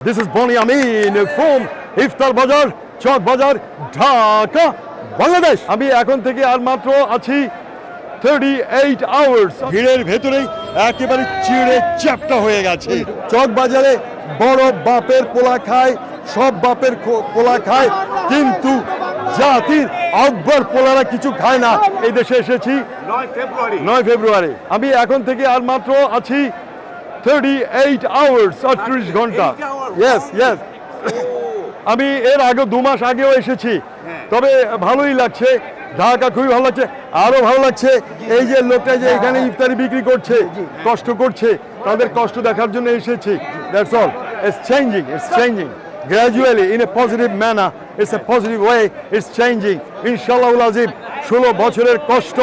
This is Boni Amin from ইফতার বাজার চক বাজার ঢাকা বাংলাদেশ। আমি এখন থেকে আর মাত্র আছি 38 আওয়ার্স ভিড়ের ভেতরেই একেবারে চিড়ে চ্যাপ্টা হয়ে গেছে। চক বাজারে বড় বাপের পোলা খায়, সব বাপের পোলা খায়, কিন্তু জাতির আকবর পোলারা কিছু খায় না। এই দেশে এসেছি 9 ফেব্রুয়ারি। আমি এখন থেকে আর মাত্র আছি 38 আওয়ার্স, 38 ঘন্টা। Yes yes. আমি এর আগে 2 মাস আগেও এসেছি, তবে ভালোই লাগছে। ঢাকা খুবই ভালো লাগছে। আরো ভালো লাগছে এই যে লোকটা যে এখানে ইফতারি বিক্রি করছে, কষ্ট করছে, তাদের কষ্ট দেখার জন্য এসেছি। That's all. It's changing, it's changing gradually in a positive manner. It's a positive way. It's changing. Inshallah azim 16 বছরের কষ্ট,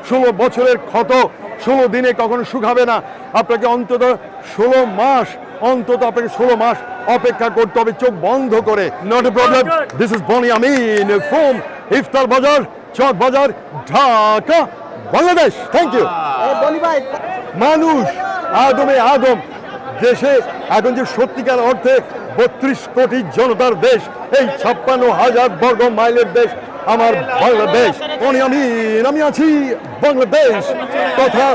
16 বছরের ক্ষত 16 দিনে কখনো শুকাবে না। আপনাকে অন্তত 16 মাস আপনাকে 16 মাস অপেক্ষা করতে হবে চোখ বন্ধ করে। Not a problem. This is Boni Amin from ইফতার বাজার চক বাজার ঢাকা বাংলাদেশ। Thank you. মানুষ আদমে আদম দেশে এখন যে সত্যিকার অর্থে 32 কোটি জনতার দেশ, এই 56,000 বর্গ মাইলের দেশ আমার বাংলাদেশ। আমি আছি বাংলাদেশ তথা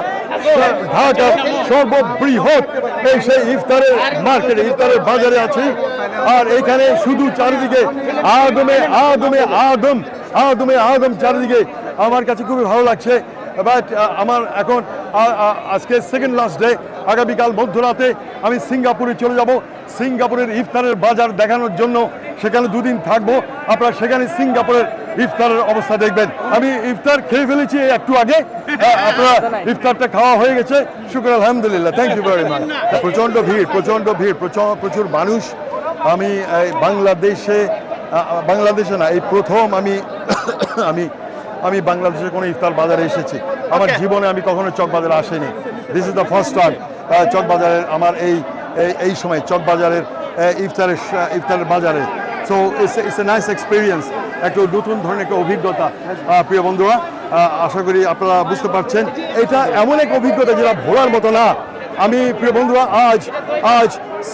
ঢাকার সর্ববৃহৎ এই সেই ইফতারের মার্কেটে, ইফতারের বাজারে আছি। আর এখানে শুধু চারিদিকে আদমে আদমে আদম আদমে আদম চারিদিকে। আমার কাছে খুবই ভালো লাগছে। বাট আমার এখন আজকে সেকেন্ড লাস্ট ডে। আগামীকাল মধ্যরাতে আমি সিঙ্গাপুরে চলে যাব সিঙ্গাপুরের ইফতারের বাজার দেখানোর জন্য। সেখানে 2 দিন থাকবো। আপনারা সেখানে সিঙ্গাপুরের ইফতারের অবস্থা দেখবেন। আমি ইফতার খেয়ে ফেলেছি একটু আগে। আপনারা ইফতারটা খাওয়া হয়ে গেছে, শুকর আলহামদুলিল্লাহ। Thank you very much. প্রচণ্ড ভিড়, প্রচুর মানুষ। আমি বাংলাদেশে না, এই প্রথম আমি বাংলাদেশের কোনো ইফতার বাজারে এসেছি। আমার জীবনে আমি কখনো চক বাজারে আসিনি। This is the first time চক বাজারের আমার এই সময় চক বাজারের ইফতারের বাজারে। So it's a nice experience, একটু নতুন ধরনের একটা অভিজ্ঞতা। প্রিয় বন্ধুরা, আশা করি আপনারা বুঝতে পারছেন এটা এমন এক অভিজ্ঞতা যেটা ভোলার মতো না। আমি প্রিয় বন্ধুরা আজ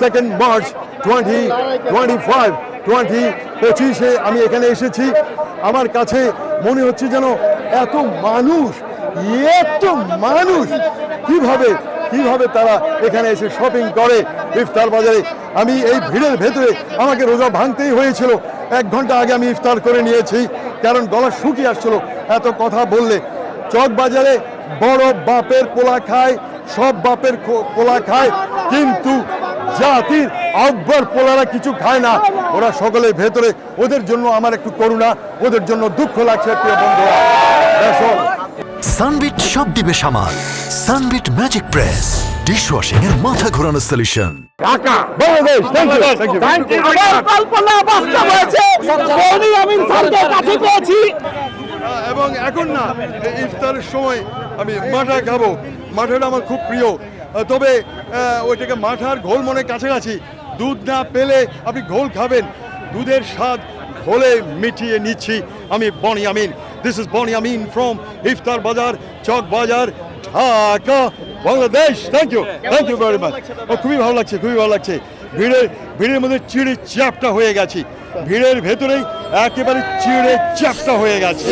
2 মার্চ 2025 আমি এখানে এসেছি। আমার কাছে মনে হচ্ছে যেন এত মানুষ কিভাবে তারা এখানে এসে শপিং করে ইফতার বাজারে। আমি এই ভিড়ের ভেতরে আমাকে রোজা ভাঙতেই হয়েছিল। 1 ঘন্টা আগে আমি ইফতার করে নিয়েছি, কারণ গলা শুকিয়ে আসছিল এত কথা বললে। চক বাজারে বড় বাপের পোলা খায়, সব বাপের পোলা খায়, কিন্তু জাতির আকবর পোলারা কিছু খায় না। ওরা সকলের ভেতরে, ওদের জন্য আমার একটু করুণা, ওদের জন্য দুঃখ লাগছে। প্রিয় বন্ধুরা, সানবিট সব দিবে সামাল। সানবিট ম্যাজিক প্রেস ডিশওয়াশিং এর মাথা ঘোরানো solution. Dhaka Bangladesh. Thank you. কল্পনা বাস্তব হয়েছে। বনি আমিন স্যারকে কাছে পেয়েছি। এবং এখন না ইফতারের সময় আমি মাঠা খাবো। মাঠাটা আমার খুব প্রিয়, তবে ওইটাকে মাঠার ঘোল মনে কাছাকাছি। দুধ না পেলে আপনি ঘোল খাবেন, দুধের স্বাদ ঘোলে মিটিয়ে নিচ্ছি। আমি Boni Amin. This is Boni Amin from ইফতার বাজার Chawk Bazar Dhaka Bangladesh. Thank you very much. খুবই ভালো লাগছে। ভিড়ের মধ্যে চিড়ে চ্যাপ্টা হয়ে গেছি। ভিড়ের ভেতরেই একেবারে চিড়ে চ্যাপ্টা হয়ে গেছে।